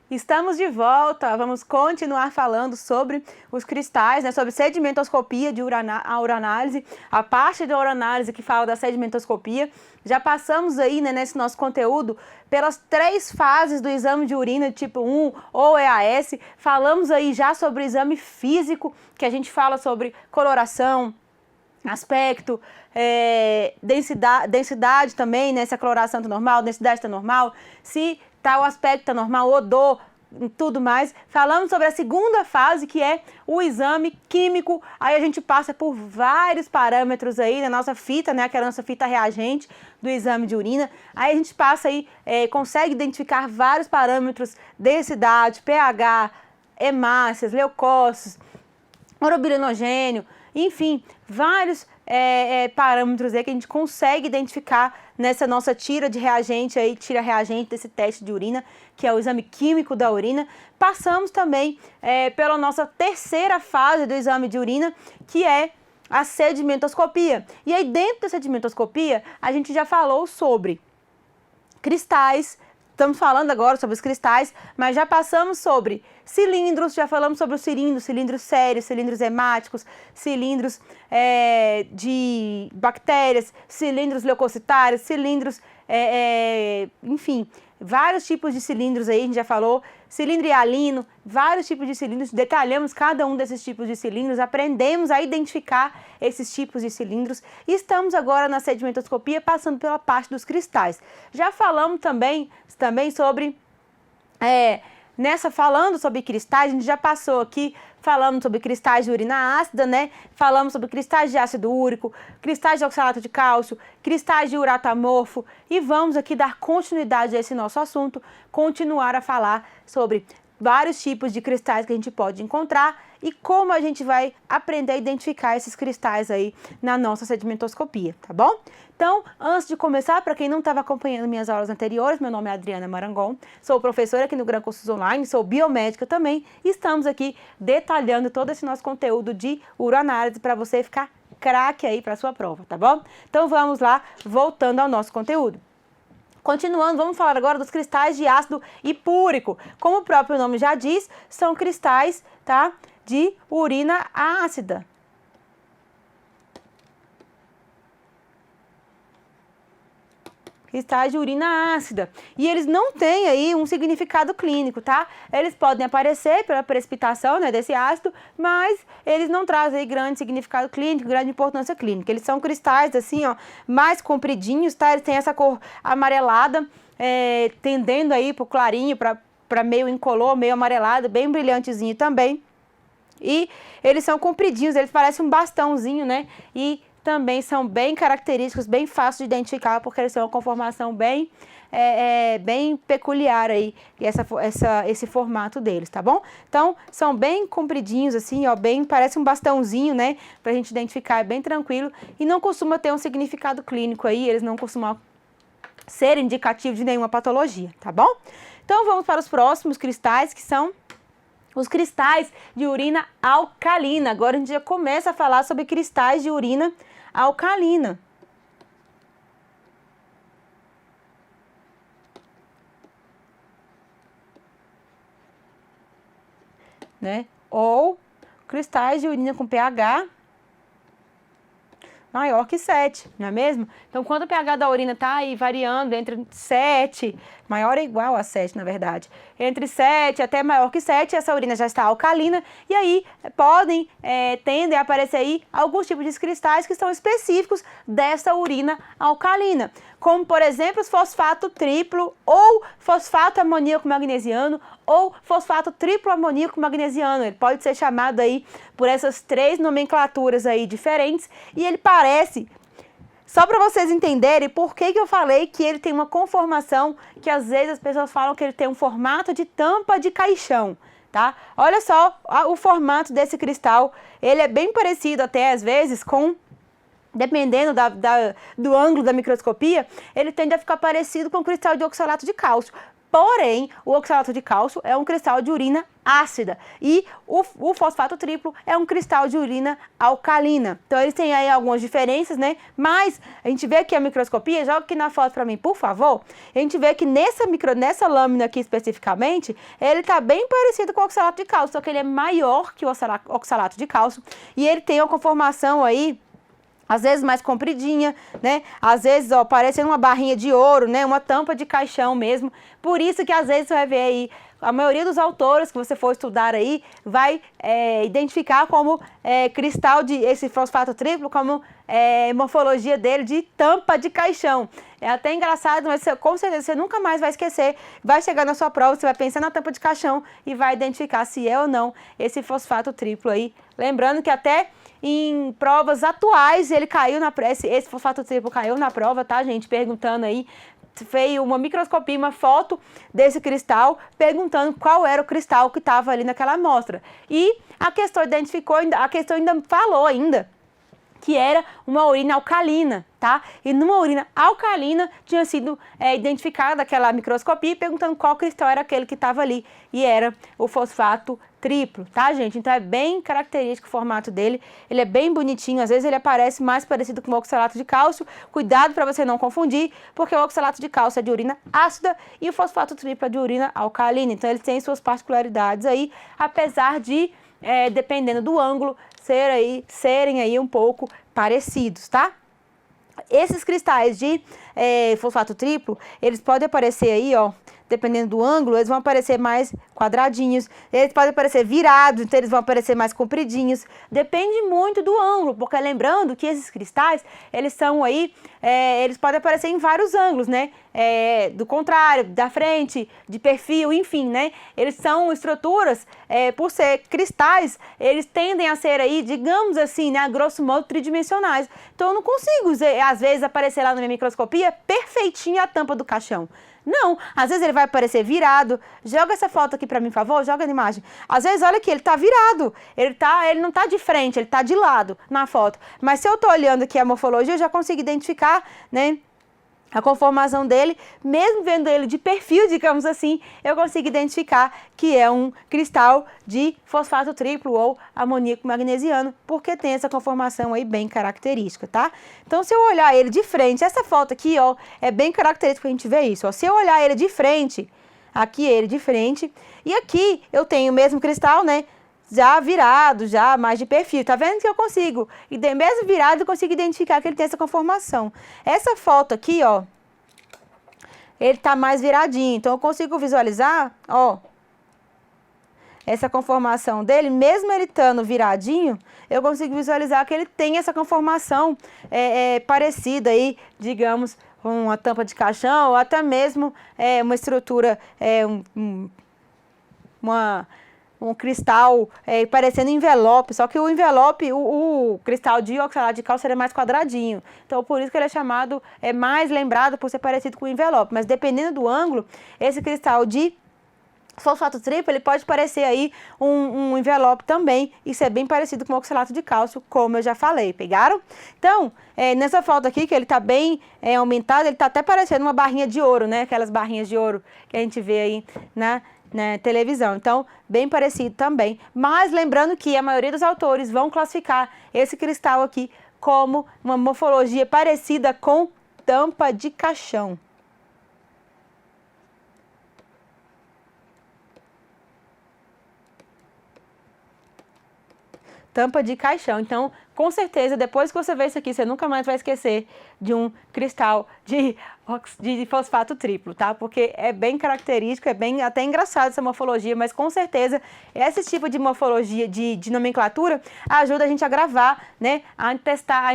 Estamos de volta, vamos continuar falando sobre os cristais, né, sobre sedimentoscopia de uranálise, a parte da uranálise que fala da sedimentoscopia. Já passamos aí, né, nesse nosso conteúdo pelas 3 fases do exame de urina tipo 1 ou EAS, falamos aí já sobre o exame físico, que a gente fala sobre coloração, aspecto, densidade também, né, se a coloração está normal, densidade está normal, se tá, o aspecto está normal, odor, tudo mais. Falamos sobre a segunda fase, que é o exame químico. Aí a gente passa por vários parâmetros aí na nossa fita, né, aquela nossa fita reagente do exame de urina. Aí a gente passa aí, consegue identificar vários parâmetros, densidade, pH, hemácias, leucócitos, orobilinogênio, enfim, vários parâmetros aí que a gente consegue identificar nessa nossa tira de reagente aí, tira reagente desse teste de urina, que é o exame químico da urina. Passamos também pela nossa terceira fase do exame de urina, que é a sedimentoscopia. E aí dentro da sedimentoscopia, a gente já falou sobre cristais. Estamos falando agora sobre os cristais, mas já passamos sobre cilindros, já falamos sobre os cilindros sérios, cilindros hemáticos, cilindros de bactérias, cilindros leucocitários, cilindros, enfim, vários tipos de cilindros aí, a gente já falou, cilindro hialino, vários tipos de cilindros, detalhamos cada um desses tipos de cilindros, aprendemos a identificar esses tipos de cilindros e estamos agora na sedimentoscopia passando pela parte dos cristais. Já falamos também sobre, falando sobre cristais, a gente já passou aqui falando sobre cristais de urina ácida, né? Falamos sobre cristais de ácido úrico, cristais de oxalato de cálcio, cristais de urato amorfo e vamos aqui dar continuidade a esse nosso assunto, continuar a falar sobre vários tipos de cristais que a gente pode encontrar e como a gente vai aprender a identificar esses cristais aí na nossa sedimentoscopia, tá bom? Então, antes de começar, para quem não estava acompanhando minhas aulas anteriores, meu nome é Adriana Marangon, sou professora aqui no Gran Cursos Online, sou biomédica também e estamos aqui detalhando todo esse nosso conteúdo de uroanálise para você ficar craque aí para a sua prova, tá bom? Então, vamos lá, voltando ao nosso conteúdo. Continuando, vamos falar agora dos cristais de ácido hipúrico. Como o próprio nome já diz, são cristais, tá, de urina ácida. Cristais de urina ácida. E eles não têm aí um significado clínico, tá? Eles podem aparecer pela precipitação, né, desse ácido, mas eles não trazem aí grande significado clínico, grande importância clínica. Eles são cristais, assim, ó, mais compridinhos, tá? Eles têm essa cor amarelada, tendendo aí pro clarinho, para meio incolor, meio amarelado, bem brilhantezinho também. E eles são compridinhos, eles parecem um bastãozinho, né? E também são bem característicos, bem fáceis de identificar, porque eles têm uma conformação bem, bem peculiar aí, esse formato deles, tá bom? Então, são bem compridinhos, assim, ó, parece um bastãozinho, né? Pra gente identificar, é bem tranquilo, e não costuma ter um significado clínico aí, eles não costumam ser indicativos de nenhuma patologia, tá bom? Então, vamos para os próximos cristais, que são os cristais de urina alcalina. Agora a gente já começa a falar sobre cristais de urina alcalina. Né? Ou cristais de urina com pH maior que 7, não é mesmo? Então, quando o pH da urina está aí variando entre 7, maior ou igual a 7, na verdade, entre 7 até maior que 7, essa urina já está alcalina, e aí tendem a aparecer aí alguns tipos de cristais que são específicos dessa urina alcalina, como, por exemplo, os fosfato triplo ou fosfato amoníaco magnesiano ou fosfato triplo amoníaco magnesiano. Ele pode ser chamado aí por essas 3 nomenclaturas aí diferentes e ele parece, só para vocês entenderem por que eu falei que ele tem uma conformação que às vezes as pessoas falam que ele tem um formato de tampa de caixão, tá? Olha só o formato desse cristal, ele é bem parecido até às vezes com, dependendo do ângulo da microscopia, ele tende a ficar parecido com o cristal de oxalato de cálcio. Porém, o oxalato de cálcio é um cristal de urina ácida e o fosfato triplo é um cristal de urina alcalina. Então, eles têm aí algumas diferenças, né? Mas a gente vê aqui a microscopia, joga aqui na foto para mim, por favor. A gente vê que nessa lâmina aqui especificamente, ele tá bem parecido com o oxalato de cálcio, só que ele é maior que o oxalato de cálcio e ele tem uma conformação aí às vezes mais compridinha, né? Às vezes, ó, parecendo uma barrinha de ouro, né? Uma tampa de caixão mesmo. Por isso que às vezes você vai ver aí, a maioria dos autores que você for estudar aí, vai identificar como cristal de esse fosfato triplo, como morfologia dele de tampa de caixão. É até engraçado, mas com certeza você nunca mais vai esquecer. Vai chegar na sua prova, você vai pensar na tampa de caixão e vai identificar se é ou não esse fosfato triplo aí. Lembrando que até em provas atuais, ele caiu esse fosfato triplo caiu na prova, tá, gente? Perguntando aí, fez uma microscopia, uma foto desse cristal, perguntando qual era o cristal que estava ali naquela amostra. E a questão identificou, a questão ainda falou que era uma urina alcalina, tá? E numa urina alcalina tinha sido identificada aquela microscopia perguntando qual cristal era aquele que estava ali. E era o fosfato triplo, tá, gente? Então é bem característico o formato dele, ele é bem bonitinho, às vezes ele aparece mais parecido com o oxalato de cálcio. Cuidado para você não confundir, porque o oxalato de cálcio é de urina ácida e o fosfato triplo é de urina alcalina. Então eles têm suas particularidades aí, apesar de, dependendo do ângulo, serem aí um pouco parecidos, tá? Esses cristais de fosfato triplo, eles podem aparecer aí, ó, dependendo do ângulo, eles vão aparecer mais quadradinhos, eles podem aparecer virados, então eles vão aparecer mais compridinhos, depende muito do ângulo, porque lembrando que esses cristais, eles são aí, eles podem aparecer em vários ângulos, né, do contrário, da frente, de perfil, enfim, né, eles são estruturas, por ser cristais, eles tendem a ser aí, digamos assim, né, a grosso modo, tridimensionais, então eu não consigo, às vezes, aparecer lá na minha microscopia, perfeitinho a tampa do caixão. Não, às vezes ele vai aparecer virado. Joga essa foto aqui para mim, por favor, joga na imagem. Às vezes, olha aqui, ele tá virado. Ele não tá de frente, ele tá de lado na foto. Mas se eu tô olhando aqui a morfologia, eu já consigo identificar, né, a conformação dele, mesmo vendo ele de perfil, digamos assim, eu consigo identificar que é um cristal de fosfato triplo ou amoníaco magnesiano, porque tem essa conformação aí bem característica, tá? Então, se eu olhar ele de frente, essa foto aqui, ó, é bem característica a gente ver isso, ó. Se eu olhar ele de frente, aqui ele de frente, e aqui eu tenho o mesmo cristal, né? Já virado, já mais de perfil. Tá vendo que eu consigo? E mesmo virado, eu consigo identificar que ele tem essa conformação. Essa foto aqui, ó, ele tá mais viradinho. Então, eu consigo visualizar, ó, essa conformação dele, mesmo ele estando viradinho, eu consigo visualizar que ele tem essa conformação parecida aí, digamos, com uma tampa de caixão, ou até mesmo uma estrutura, um cristal parecendo envelope, só que o envelope, o cristal de oxalato de cálcio é mais quadradinho. Então, por isso que ele é chamado, mais lembrado por ser parecido com o envelope. Mas dependendo do ângulo, esse cristal de fosfato triplo, ele pode parecer aí um envelope também, e ser bem parecido com o oxalato de cálcio, como eu já falei, pegaram? Então, nessa foto aqui, que ele tá bem aumentado, ele tá até parecendo uma barrinha de ouro, né? Aquelas barrinhas de ouro que a gente vê aí na televisão. Então, bem parecido também. Mas lembrando que a maioria dos autores vão classificar esse cristal aqui como uma morfologia parecida com tampa de caixão. Tampa de caixão. Então, com certeza, depois que você ver isso aqui, você nunca mais vai esquecer de um cristal de fosfato triplo, tá? Porque é bem característico, é bem até engraçado essa morfologia, mas com certeza esse tipo de morfologia de nomenclatura ajuda a gente a gravar, né? A testar,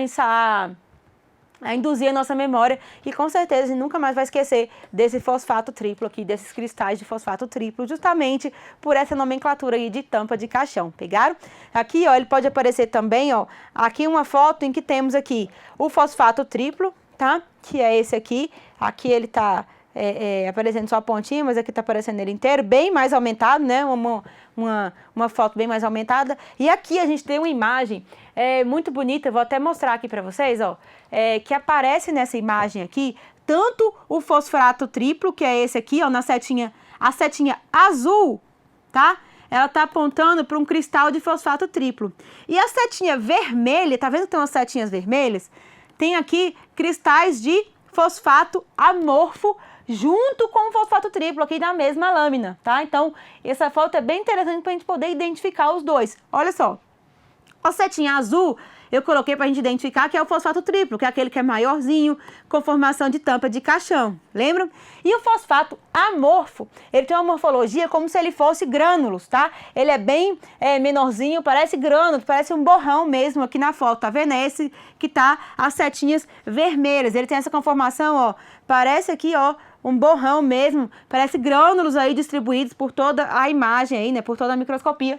a induzir a nossa memória, e com certeza a gente nunca mais vai esquecer desse fosfato triplo aqui, desses cristais de fosfato triplo, justamente por essa nomenclatura aí de tampa de caixão, pegaram? Aqui, ó, ele pode aparecer também, ó, aqui uma foto em que temos aqui o fosfato triplo, tá? Que é esse aqui ele tá aparecendo só a pontinha, mas aqui tá aparecendo ele inteiro, bem mais aumentado, né? Uma foto bem mais aumentada. E aqui a gente tem uma imagem muito bonita, vou até mostrar aqui para vocês, ó, que aparece nessa imagem aqui tanto o fosfato triplo, que é esse aqui, ó, a setinha azul, tá? Ela tá apontando para um cristal de fosfato triplo. E a setinha vermelha, tá vendo que tem umas setinhas vermelhas? Tem aqui cristais de fosfato amorfo junto com o fosfato triplo aqui na mesma lâmina, tá? Então, essa foto é bem interessante para a gente poder identificar os dois. Olha só, a setinha azul eu coloquei para a gente identificar que é o fosfato triplo, que é aquele que é maiorzinho, com formação de tampa de caixão, lembram? E o fosfato amorfo, ele tem uma morfologia como se ele fosse grânulos, tá? Ele é bem menorzinho, parece grânulo, parece um borrão mesmo aqui na foto, tá vendo? É esse que tá as setinhas vermelhas, ele tem essa conformação, ó, parece aqui, ó, um borrão mesmo, parece grânulos aí distribuídos por toda a imagem aí, né, por toda a microscopia,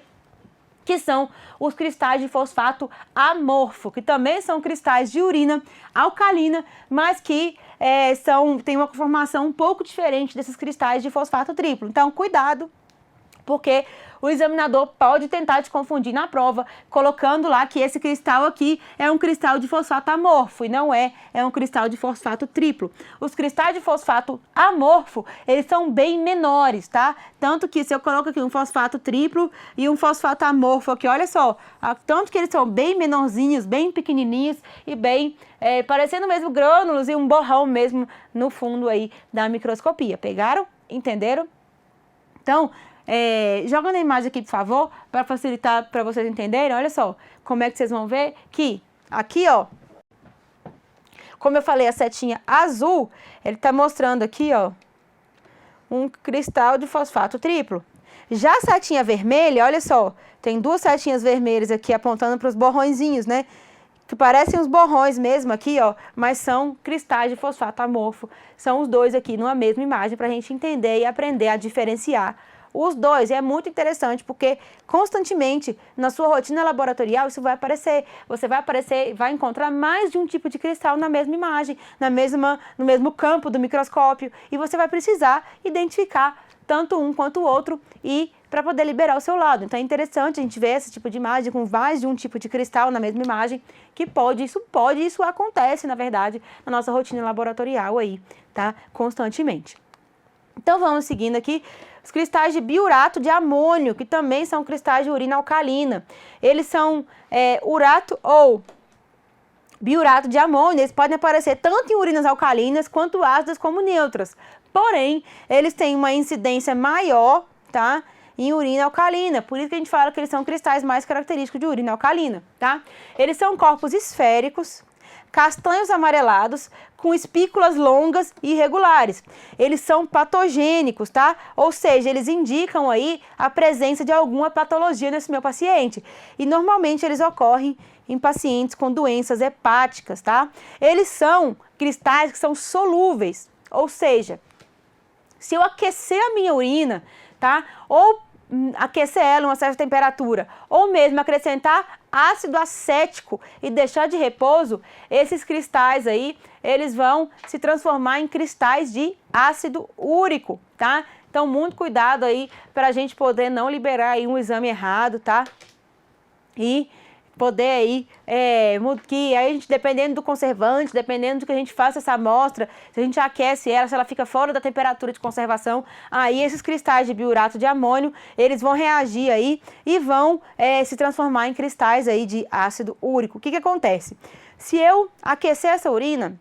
que são os cristais de fosfato amorfo, que também são cristais de urina alcalina, mas que têm uma conformação um pouco diferente desses cristais de fosfato triplo. Então, cuidado, porque o examinador pode tentar te confundir na prova, colocando lá que esse cristal aqui é um cristal de fosfato amorfo, e não é um cristal de fosfato triplo. Os cristais de fosfato amorfo, eles são bem menores, tá? Tanto que se eu coloco aqui um fosfato triplo e um fosfato amorfo aqui, olha só, tanto que eles são bem menorzinhos, bem pequenininhos e bem parecendo mesmo grânulos e um borrão mesmo no fundo aí da microscopia. Pegaram? Entenderam? Então, joga na imagem aqui, por favor, para facilitar para vocês entenderem. Olha só, como é que vocês vão ver que aqui, ó, como eu falei, a setinha azul, ele está mostrando aqui, ó, um cristal de fosfato triplo. Já a setinha vermelha, olha só, tem duas setinhas vermelhas aqui apontando para os borrõezinhos, né? Que parecem os borrões mesmo aqui, ó, mas são cristais de fosfato amorfo. São os dois aqui numa mesma imagem para a gente entender e aprender a diferenciar os dois. E é muito interessante porque constantemente na sua rotina laboratorial isso vai aparecer. Você vai encontrar mais de um tipo de cristal na mesma imagem, no mesmo campo do microscópio, e você vai precisar identificar tanto um quanto o outro e para poder liberar o seu lado. Então é interessante a gente ver esse tipo de imagem com mais de um tipo de cristal na mesma imagem, que isso acontece, na verdade, na nossa rotina laboratorial aí, tá? Constantemente. Então vamos seguindo aqui. Os cristais de biurato de amônio, que também são cristais de urina alcalina. Eles são urato ou biurato de amônio, eles podem aparecer tanto em urinas alcalinas quanto ácidas como neutras. Porém, eles têm uma incidência maior, tá? Em urina alcalina, por isso que a gente fala que eles são cristais mais característicos de urina alcalina, tá? Eles são corpos esféricos, castanhos amarelados, com espículas longas e irregulares. Eles são patogênicos, tá? Ou seja, eles indicam aí a presença de alguma patologia nesse meu paciente. E normalmente eles ocorrem em pacientes com doenças hepáticas, tá? Eles são cristais que são solúveis, ou seja, se eu aquecer a minha urina, tá? Ou aquecer ela a uma certa temperatura, ou mesmo acrescentar ácido acético e deixar de repouso, esses cristais aí, eles vão se transformar em cristais de ácido úrico, tá? Então, muito cuidado aí para a gente poder não liberar aí um exame errado, tá? E poder aí, que aí a gente, dependendo do conservante, dependendo do que a gente faça essa amostra, se a gente aquece ela, se ela fica fora da temperatura de conservação, aí esses cristais de biurato de amônio, eles vão reagir aí e vão se transformar em cristais aí de ácido úrico. O que acontece? Se eu aquecer essa urina,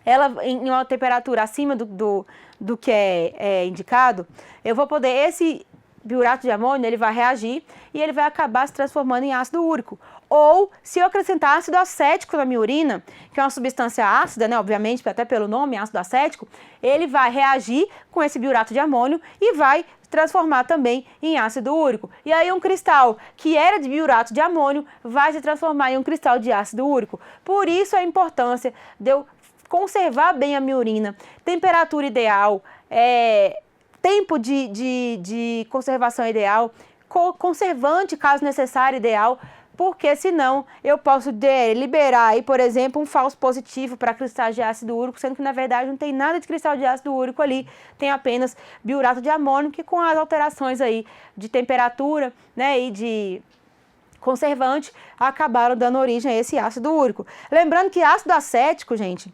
ela em uma temperatura acima do que é indicado, eu vou poder, esse biurato de amônio, ele vai reagir e ele vai acabar se transformando em ácido úrico. Ou, se eu acrescentar ácido acético na minha urina, que é uma substância ácida, né, obviamente, até pelo nome, ácido acético, ele vai reagir com esse biurato de amônio e vai transformar também em ácido úrico. E aí um cristal que era de biurato de amônio vai se transformar em um cristal de ácido úrico. Por isso a importância de eu conservar bem a minha urina, temperatura ideal, tempo de conservação ideal, conservante, caso necessário, ideal, porque senão eu posso liberar aí, por exemplo, um falso positivo para cristais de ácido úrico, sendo que na verdade não tem nada de cristal de ácido úrico ali, tem apenas biurato de amônio, que com as alterações aí de temperatura, né, e de conservante, acabaram dando origem a esse ácido úrico. Lembrando que ácido acético, gente,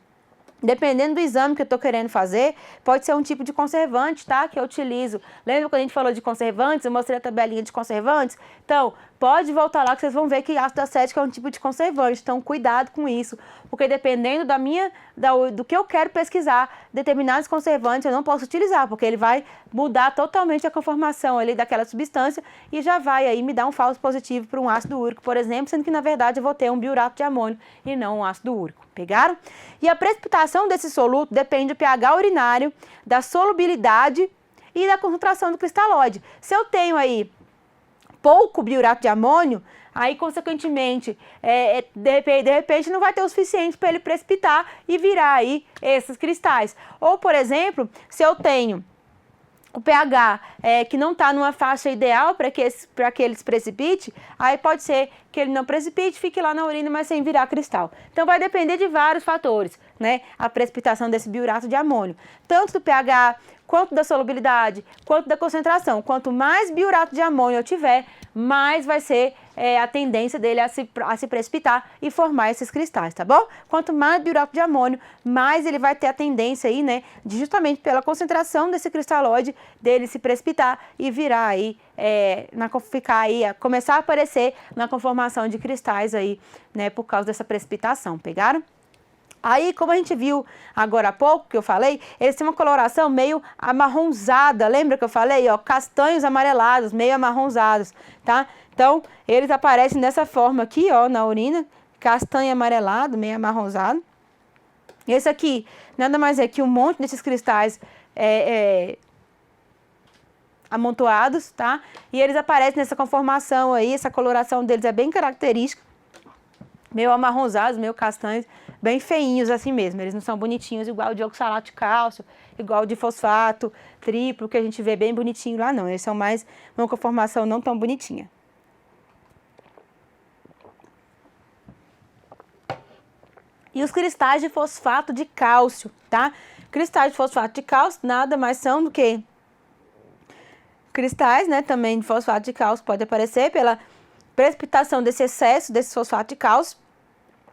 dependendo do exame que eu estou querendo fazer, pode ser um tipo de conservante, tá? Que eu utilizo. Lembra quando a gente falou de conservantes? Eu mostrei a tabelinha de conservantes? Então, pode voltar lá que vocês vão ver que ácido acético é um tipo de conservante. Então, cuidado com isso, porque dependendo do que eu quero pesquisar, determinados conservantes eu não posso utilizar, porque ele vai mudar totalmente a conformação ali daquela substância e já vai aí me dar um falso positivo para um ácido úrico, por exemplo, sendo que na verdade eu vou ter um biurato de amônio e não um ácido úrico. Pegaram? E a precipitação desse soluto depende do pH urinário, da solubilidade e da concentração do cristalóide. Se eu tenho aí pouco biurato de amônio, aí consequentemente, de repente não vai ter o suficiente para ele precipitar e virar aí esses cristais. Ou, por exemplo, se eu tenho o pH que não está numa faixa ideal para que eles precipite, aí pode ser que ele não precipite, fique lá na urina, mas sem virar cristal. Então vai depender de vários fatores, né? A precipitação desse biurato de amônio, tanto do pH, quanto da solubilidade, quanto da concentração. Quanto mais biurato de amônio eu tiver, mais vai ser a tendência dele a se precipitar e formar esses cristais, tá bom? Quanto mais biurato de amônio, mais ele vai ter a tendência aí, né, de justamente pela concentração desse cristalóide, dele se precipitar e virar aí, começar a aparecer na conformação de cristais aí, né, por causa dessa precipitação, pegaram? Aí, como a gente viu agora há pouco, que eu falei, eles têm uma coloração meio amarronzada. Lembra que eu falei? Ó, castanhos amarelados, meio amarronzados, tá? Então, eles aparecem dessa forma aqui, ó, na urina. Castanho amarelado, meio amarronzado. Esse aqui, nada mais é que um monte desses cristais amontoados, tá? E eles aparecem nessa conformação aí, essa coloração deles é bem característica. Meio amarronzados, meio castanhos, bem feinhos assim mesmo. Eles não são bonitinhos igual o de oxalato de cálcio, igual o de fosfato triplo, que a gente vê bem bonitinho lá não. Eles são mais uma conformação não tão bonitinha. E os cristais de fosfato de cálcio, tá? Cristais de fosfato de cálcio nada mais são do que cristais, né? Também de fosfato de cálcio pode aparecer pela precipitação desse excesso desse fosfato de cálcio.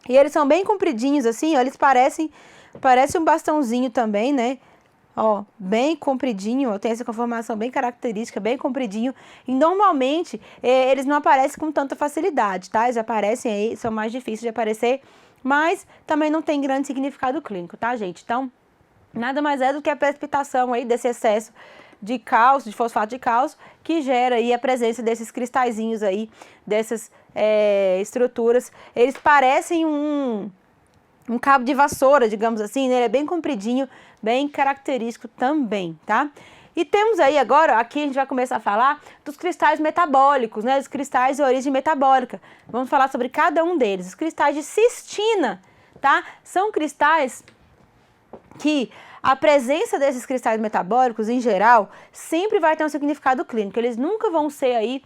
E eles são bem compridinhos assim, ó, eles parecem um bastãozinho também, né? Ó, bem compridinho, ó, tem essa conformação bem característica, bem compridinho. E normalmente eles não aparecem com tanta facilidade, tá? Eles aparecem aí, são mais difíceis de aparecer, mas também não tem grande significado clínico, tá, gente? Então, nada mais é do que a precipitação aí desse excesso de cálcio, de fosfato de cálcio, que gera aí a presença desses cristalzinhos aí, dessas estruturas. Eles parecem um cabo de vassoura, digamos assim, né? Ele é bem compridinho, bem característico também, tá? E temos aí agora, aqui a gente vai começar a falar dos cristais metabólicos, né? Os cristais de origem metabólica. Vamos falar sobre cada um deles. Os cristais de cistina, tá? São cristais que a presença desses cristais metabólicos, em geral, sempre vai ter um significado clínico. Eles nunca vão ser aí,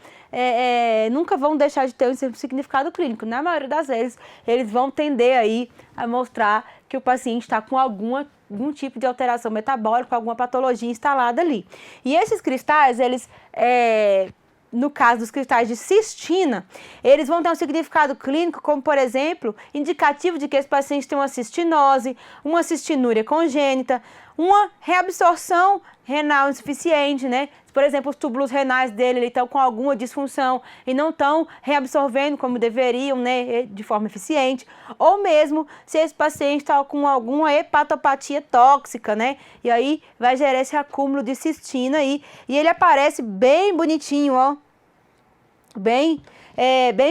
nunca vão deixar de ter um significado clínico. Na maioria das vezes, eles vão tender aí a mostrar que o paciente está com algum tipo de alteração metabólica, alguma patologia instalada ali. E esses cristais, eles, no caso dos cristais de cistina, eles vão ter um significado clínico como, por exemplo, indicativo de que esse paciente tem uma cistinose, uma cistinúria congênita, uma reabsorção renal insuficiente, né? Por exemplo, os túbulos renais dele estão com alguma disfunção e não estão reabsorvendo como deveriam, né, de forma eficiente. Ou mesmo se esse paciente está com alguma hepatopatia tóxica, né? E aí vai gerar esse acúmulo de cistina aí. E ele aparece bem bonitinho, ó. Bem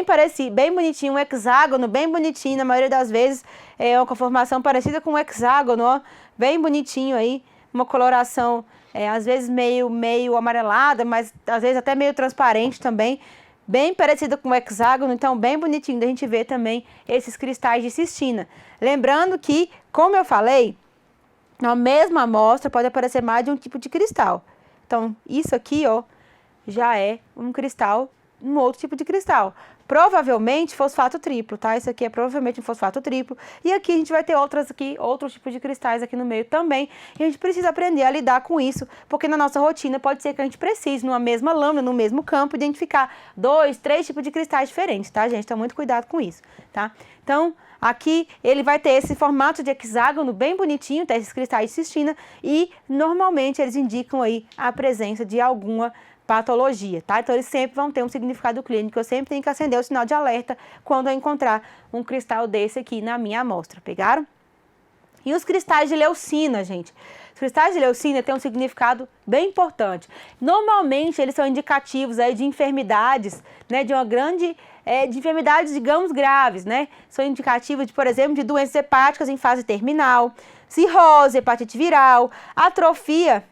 parecido, bem bonitinho, um hexágono, bem bonitinho, na maioria das vezes é uma conformação parecida com um hexágono, ó, bem bonitinho aí, uma coloração às vezes meio amarelada, mas às vezes até meio transparente também, bem parecida com o hexágono, então bem bonitinho da gente ver também esses cristais de cistina. Lembrando que, como eu falei, na mesma amostra pode aparecer mais de um tipo de cristal. Então, isso aqui, ó, já é um cristal, um outro tipo de cristal. Provavelmente fosfato triplo, tá? Isso aqui é provavelmente um fosfato triplo. E aqui a gente vai ter outros tipos de cristais aqui no meio também. E a gente precisa aprender a lidar com isso, porque na nossa rotina pode ser que a gente precise, numa mesma lâmina, no mesmo campo, identificar 2, 3 tipos de cristais diferentes, tá, gente? Então, muito cuidado com isso, tá? Então, aqui ele vai ter esse formato de hexágono bem bonitinho, tá? Esses cristais de cistina, e normalmente eles indicam aí a presença de alguma patologia, tá? Então eles sempre vão ter um significado clínico, eu sempre tenho que acender o sinal de alerta quando eu encontrar um cristal desse aqui na minha amostra, pegaram? E os cristais de leucina, gente? Os cristais de leucina têm um significado bem importante. Normalmente eles são indicativos aí de enfermidades, né, de uma grande, de enfermidades, digamos, graves, né? São indicativos, de, por exemplo, de doenças hepáticas em fase terminal, cirrose, hepatite viral, atrofia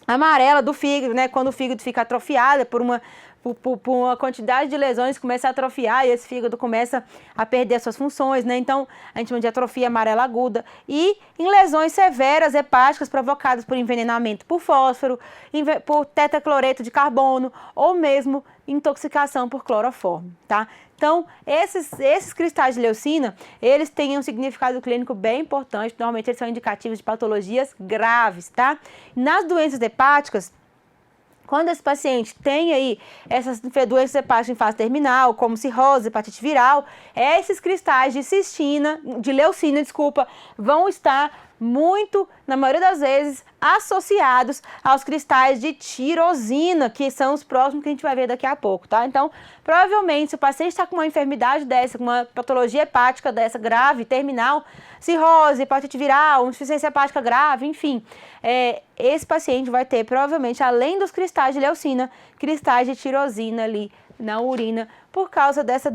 amarela do fígado, né? Quando o fígado fica atrofiado por uma quantidade de lesões, começa a atrofiar e esse fígado começa a perder as suas funções, né? Então, a gente chama de atrofia amarela aguda. E em lesões severas hepáticas provocadas por envenenamento por fósforo, por tetracloreto de carbono ou mesmo intoxicação por cloroformo, tá? Então, esses cristais de leucina, eles têm um significado clínico bem importante, normalmente eles são indicativos de patologias graves, tá? Nas doenças hepáticas, quando esse paciente tem aí essas doenças hepáticas em fase terminal, como cirrose, hepatite viral, esses cristais de cistina, de leucina, desculpa, vão estar muito, na maioria das vezes, associados aos cristais de tirosina, que são os próximos que a gente vai ver daqui a pouco, tá? Então, provavelmente, se o paciente está com uma enfermidade dessa, com uma patologia hepática dessa grave, terminal, cirrose, hepatite viral, insuficiência hepática grave, enfim, esse paciente vai ter, provavelmente, além dos cristais de leucina, cristais de tirosina ali na urina, por causa dessa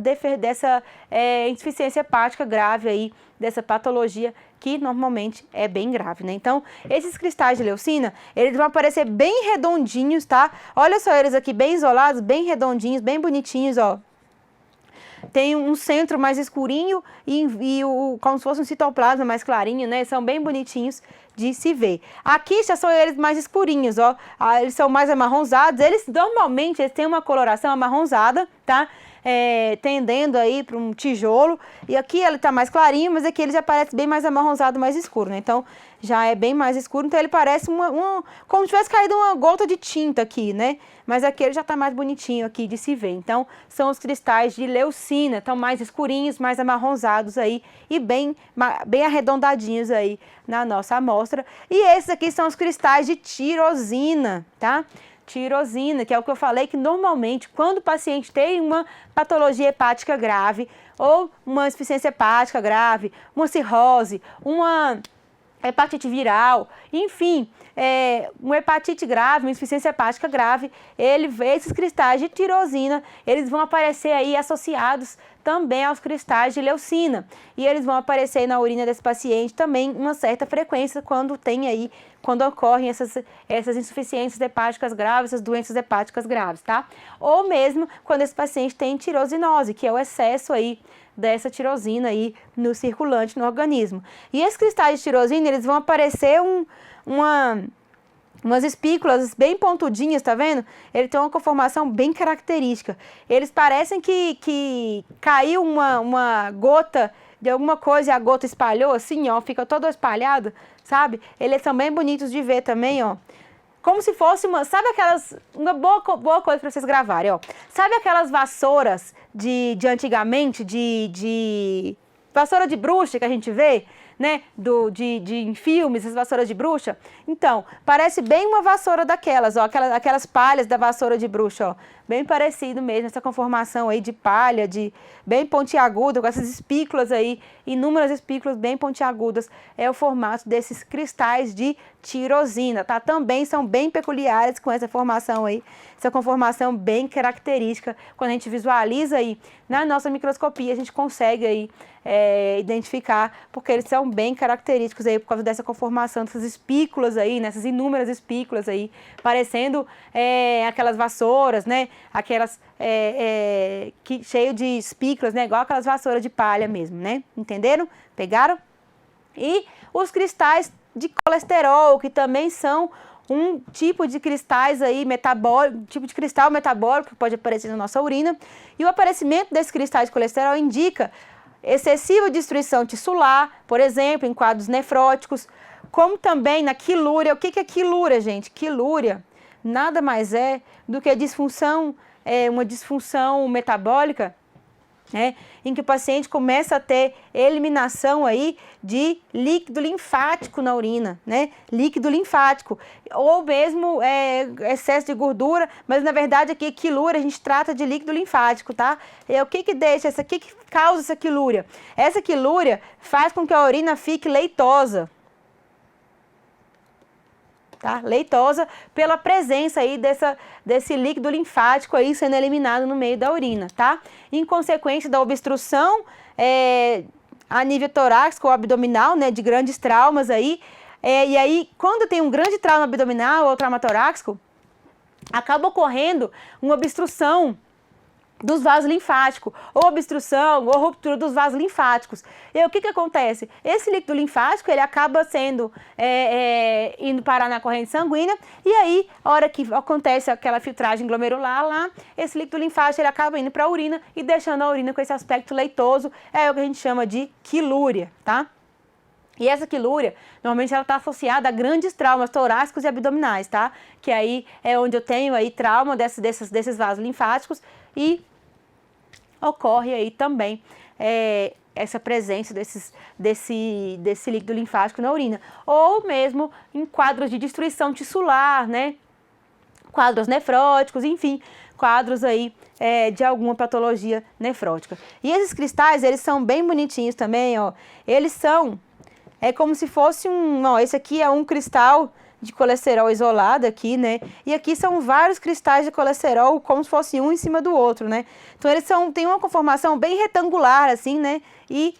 insuficiência hepática grave aí, dessa patologia que normalmente é bem grave, né? Então, esses cristais de leucina, eles vão aparecer bem redondinhos, tá? Olha só eles aqui, bem isolados, bem redondinhos, bem bonitinhos, ó. Tem um centro mais escurinho e como se fosse um citoplasma mais clarinho, né? São bem bonitinhos de se ver. Aqui já são eles mais escurinhos, ó. Eles são mais amarronzados. Eles normalmente têm uma coloração amarronzada, tá? Tendendo aí para um tijolo. E aqui ele tá mais clarinho, mas aqui ele já parece bem mais amarronzado, mais escuro, né? Então, já é bem mais escuro. Então, ele parece como se tivesse caído uma gota de tinta aqui, né? Mas aqui ele já tá mais bonitinho aqui de se ver. Então, são os cristais de leucina. Estão mais escurinhos, mais amarronzados aí e bem arredondadinhos aí na nossa amostra. E esses aqui são os cristais de tirosina, tá? Tirosina, que é o que eu falei, que normalmente quando o paciente tem uma patologia hepática grave ou uma insuficiência hepática grave, uma cirrose, uma hepatite viral, enfim, uma hepatite grave, uma insuficiência hepática grave, esses cristais de tirosina, eles vão aparecer aí associados também aos cristais de leucina. E eles vão aparecer na urina desse paciente também uma certa frequência quando ocorrem essas insuficiências hepáticas graves, essas doenças hepáticas graves, tá? Ou mesmo quando esse paciente tem tirosinose, que é o excesso aí dessa tirosina aí no circulante no organismo. E esses cristais de tirosina, eles vão aparecer umas espículas bem pontudinhas, tá vendo? Ele tem uma conformação bem característica. Eles parecem que caiu uma gota de alguma coisa e a gota espalhou assim, ó, fica todo espalhado, sabe? Eles são bem bonitos de ver também, ó. Como se fosse uma boa coisa para vocês gravarem, ó. Sabe aquelas vassouras de antigamente, de vassoura de bruxa que a gente vê, né, em filmes, as vassouras de bruxa? Então, parece bem uma vassoura daquelas, ó, aquelas palhas da vassoura de bruxa, ó, bem parecido mesmo, essa conformação aí de palha, bem pontiaguda, com essas espículas aí, inúmeras espículas bem pontiagudas, é o formato desses cristais de tirosina, tá? Também são bem peculiares com essa formação aí, essa conformação bem característica. Quando a gente visualiza aí na nossa microscopia, a gente consegue aí identificar, porque eles são bem característicos aí por causa dessa conformação, dessas espículas aí, nessas inúmeras espículas aí, parecendo aquelas vassouras, né? Aquelas cheio de espículas, né? Igual aquelas vassouras de palha mesmo, né? Entenderam? Pegaram? E os cristais de colesterol, que também são um tipo de cristais aí metabólico, tipo de cristal metabólico que pode aparecer na nossa urina. E o aparecimento desses cristais de colesterol indica excessiva destruição tissular, por exemplo, em quadros nefróticos, como também na quilúria. O que é quilúria, gente? Quilúria nada mais é do que uma disfunção metabólica né, em que o paciente começa a ter eliminação aí de líquido linfático na urina, né, líquido linfático, ou mesmo excesso de gordura, mas na verdade aqui quilúria a gente trata de líquido linfático, tá? E o que deixa, o que causa essa quilúria? Essa quilúria faz com que a urina fique leitosa, tá? Leitosa pela presença aí desse líquido linfático aí sendo eliminado no meio da urina, tá? Em consequência da obstrução a nível torácico ou abdominal, né, de grandes traumas aí, e aí quando tem um grande trauma abdominal ou trauma torácico, acaba ocorrendo uma obstrução dos vasos linfáticos, ou obstrução, ou ruptura dos vasos linfáticos. E o que acontece? Esse líquido linfático, ele acaba sendo, indo parar na corrente sanguínea, e aí, a hora que acontece aquela filtragem glomerular lá, esse líquido linfático, ele acaba indo para a urina e deixando a urina com esse aspecto leitoso, é o que a gente chama de quilúria, tá? E essa quilúria, normalmente ela está associada a grandes traumas torácicos e abdominais, tá? Que aí é onde eu tenho aí trauma desses vasos linfáticos e ocorre aí também essa presença desse líquido linfático na urina. Ou mesmo em quadros de destruição tissular, né? Quadros nefróticos, enfim, quadros aí de alguma patologia nefrótica. E esses cristais, eles são bem bonitinhos também, ó. Eles são, como se fosse esse aqui é um cristal de colesterol isolado aqui, né? E aqui são vários cristais de colesterol, como se fosse um em cima do outro, né? Então eles têm uma conformação bem retangular, assim, né? E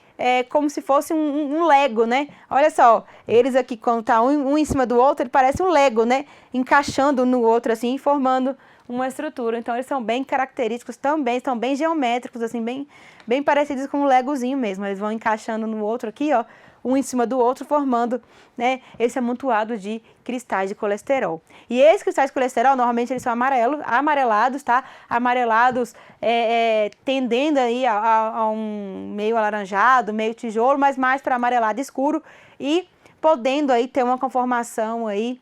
como se fosse um Lego, né? Olha só, eles aqui, quando tá um em cima do outro, ele parece um Lego, né? Encaixando no outro, assim, formando uma estrutura. Então eles são bem característicos também, são bem geométricos, assim, bem parecidos com um Legozinho mesmo. Eles vão encaixando no outro aqui, ó, um em cima do outro, formando, né, esse amontoado de cristais de colesterol. E esses cristais de colesterol, normalmente eles são amarelados, tá? Amarelados, tendendo aí a um meio alaranjado, meio tijolo, mas mais para amarelado escuro e podendo aí ter uma conformação aí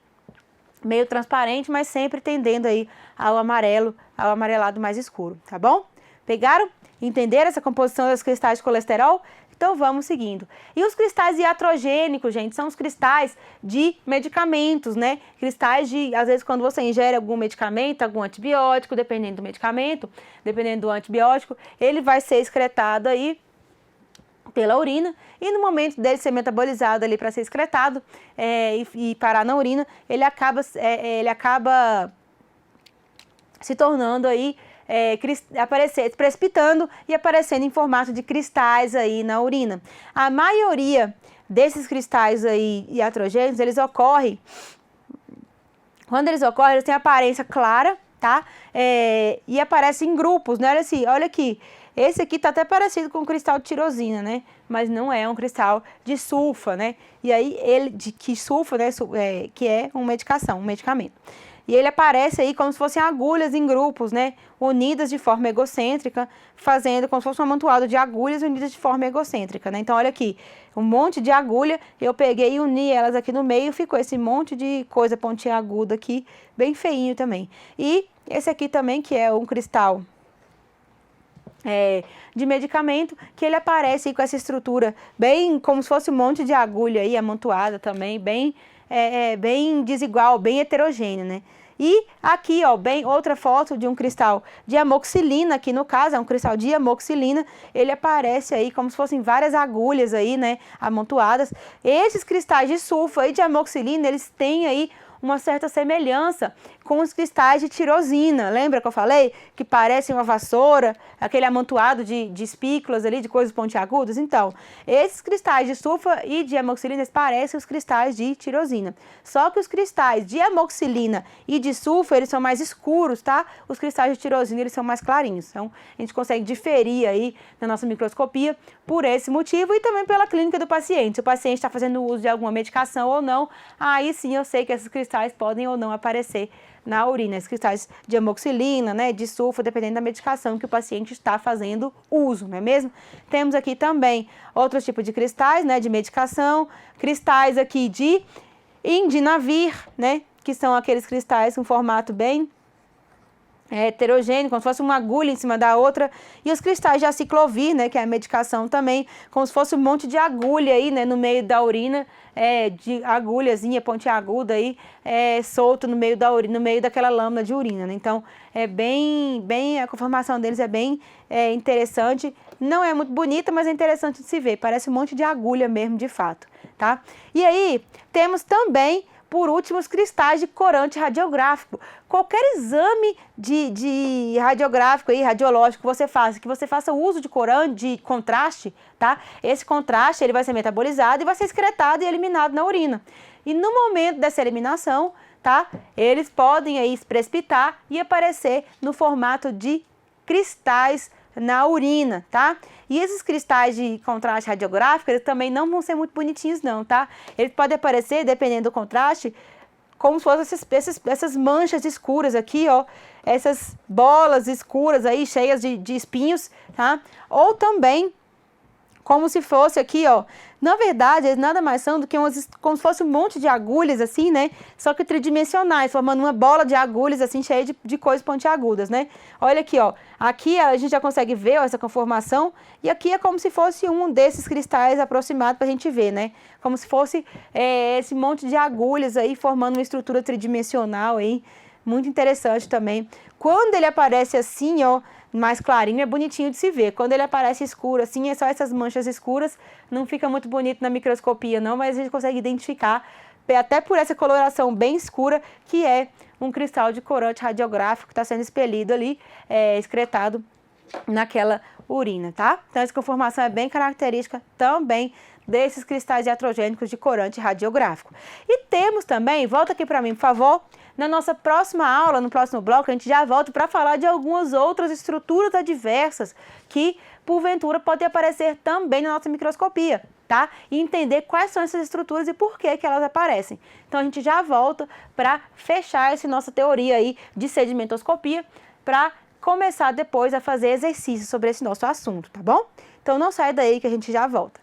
meio transparente, mas sempre tendendo aí ao amarelado mais escuro, tá bom? Pegaram? Entenderam essa composição dos cristais de colesterol? Então vamos seguindo. E os cristais iatrogênicos, gente, são os cristais de medicamentos, né? Cristais de, às vezes, quando você ingere algum medicamento, algum antibiótico, dependendo do medicamento, dependendo do antibiótico, ele vai ser excretado aí pela urina, e no momento dele ser metabolizado ali para ser excretado e parar na urina, ele acaba se tornando aí, precipitando e aparecendo em formato de cristais aí na urina. A maioria desses cristais aí iatrogênicos, eles ocorrem, quando eles ocorrem, eles têm aparência clara, tá? E aparecem em grupos, né? Olha aqui, esse aqui tá até parecido com o cristal de tirosina, né? Mas não é um cristal de sulfa, né? E aí, sulfa, né? Que é uma medicamento. E ele aparece aí como se fossem agulhas em grupos, né? Unidas de forma egocêntrica, fazendo como se fosse um amontoado de agulhas unidas de forma egocêntrica, né? Então, olha aqui, um monte de agulha, eu peguei e uni elas aqui no meio, ficou esse monte de coisa pontiaguda aqui, bem feinho também. E esse aqui também, que é um cristal de medicamento, que ele aparece aí com essa estrutura bem como se fosse um monte de agulha aí amontoada também, bem desigual, bem heterogêneo, né? E aqui, ó, outra foto de um cristal de amoxicilina, aqui no caso é um cristal de amoxicilina, ele aparece aí como se fossem várias agulhas aí, né, amontoadas. Esses cristais de sulfa e de amoxicilina, eles têm aí uma certa semelhança com os cristais de tirosina. Lembra que eu falei que parecem uma vassoura, aquele amontoado de espículas ali, de coisas pontiagudas? Então, esses cristais de sulfa e de amoxicilina parecem os cristais de tirosina. Só que os cristais de amoxicilina e de sulfa, eles são mais escuros, tá? Os cristais de tirosina, eles são mais clarinhos. Então, a gente consegue diferir aí na nossa microscopia por esse motivo e também pela clínica do paciente. Se o paciente está fazendo uso de alguma medicação ou não, aí sim eu sei que esses cristais podem ou não aparecer na urina, esses cristais de amoxicilina, né, de sulfa, dependendo da medicação que o paciente está fazendo uso, não é mesmo? Temos aqui também outros tipos de cristais, né, de medicação, cristais aqui de indinavir, né, que são aqueles cristais com formato bem heterogêneo, como se fosse uma agulha em cima da outra, e os cristais de aciclovir, né, que é a medicação também, como se fosse um monte de agulha aí, né, no meio da urina, de agulhazinha pontiaguda aí, solto no meio da urina, no meio daquela lâmina de urina, né? Então, a conformação deles é bem interessante, não é muito bonita, mas é interessante de se ver, parece um monte de agulha mesmo, de fato, tá? E aí, temos também, por último, os cristais de corante radiográfico. Qualquer exame de radiográfico aí, radiológico que você faça uso de corante, de contraste, tá? Esse contraste, ele vai ser metabolizado e vai ser excretado e eliminado na urina. E no momento dessa eliminação, tá? Eles podem aí se precipitar e aparecer no formato de cristais na urina, tá? E esses cristais de contraste radiográfico, eles também não vão ser muito bonitinhos não, tá? Eles podem aparecer, dependendo do contraste, como se fossem essas manchas escuras aqui, ó. Essas bolas escuras aí, cheias de espinhos, tá? Ou também, como se fosse aqui, ó. Na verdade, eles nada mais são do que como se fosse um monte de agulhas, assim, né? Só que tridimensionais, formando uma bola de agulhas, assim, cheia de coisas pontiagudas, né? Olha aqui, ó. Aqui a gente já consegue ver, ó, essa conformação. E aqui é como se fosse um desses cristais aproximado pra gente ver, né? Como se fosse esse monte de agulhas aí, formando uma estrutura tridimensional aí. Muito interessante também. Quando ele aparece assim, ó, mais clarinho, é bonitinho de se ver. Quando ele aparece escuro assim, é só essas manchas escuras, não fica muito bonito na microscopia não, mas a gente consegue identificar, até por essa coloração bem escura, que é um cristal de corante radiográfico que está sendo expelido ali, excretado naquela urina, tá? Então essa conformação é bem característica também desses cristais iatrogênicos de corante radiográfico. E temos também, volta aqui para mim, por favor, na nossa próxima aula, no próximo bloco, a gente já volta para falar de algumas outras estruturas adversas que, porventura, podem aparecer também na nossa microscopia, tá? E entender quais são essas estruturas e por que elas aparecem. Então a gente já volta para fechar essa nossa teoria aí de sedimentoscopia, para começar depois a fazer exercícios sobre esse nosso assunto, tá bom? Então não sai daí que a gente já volta.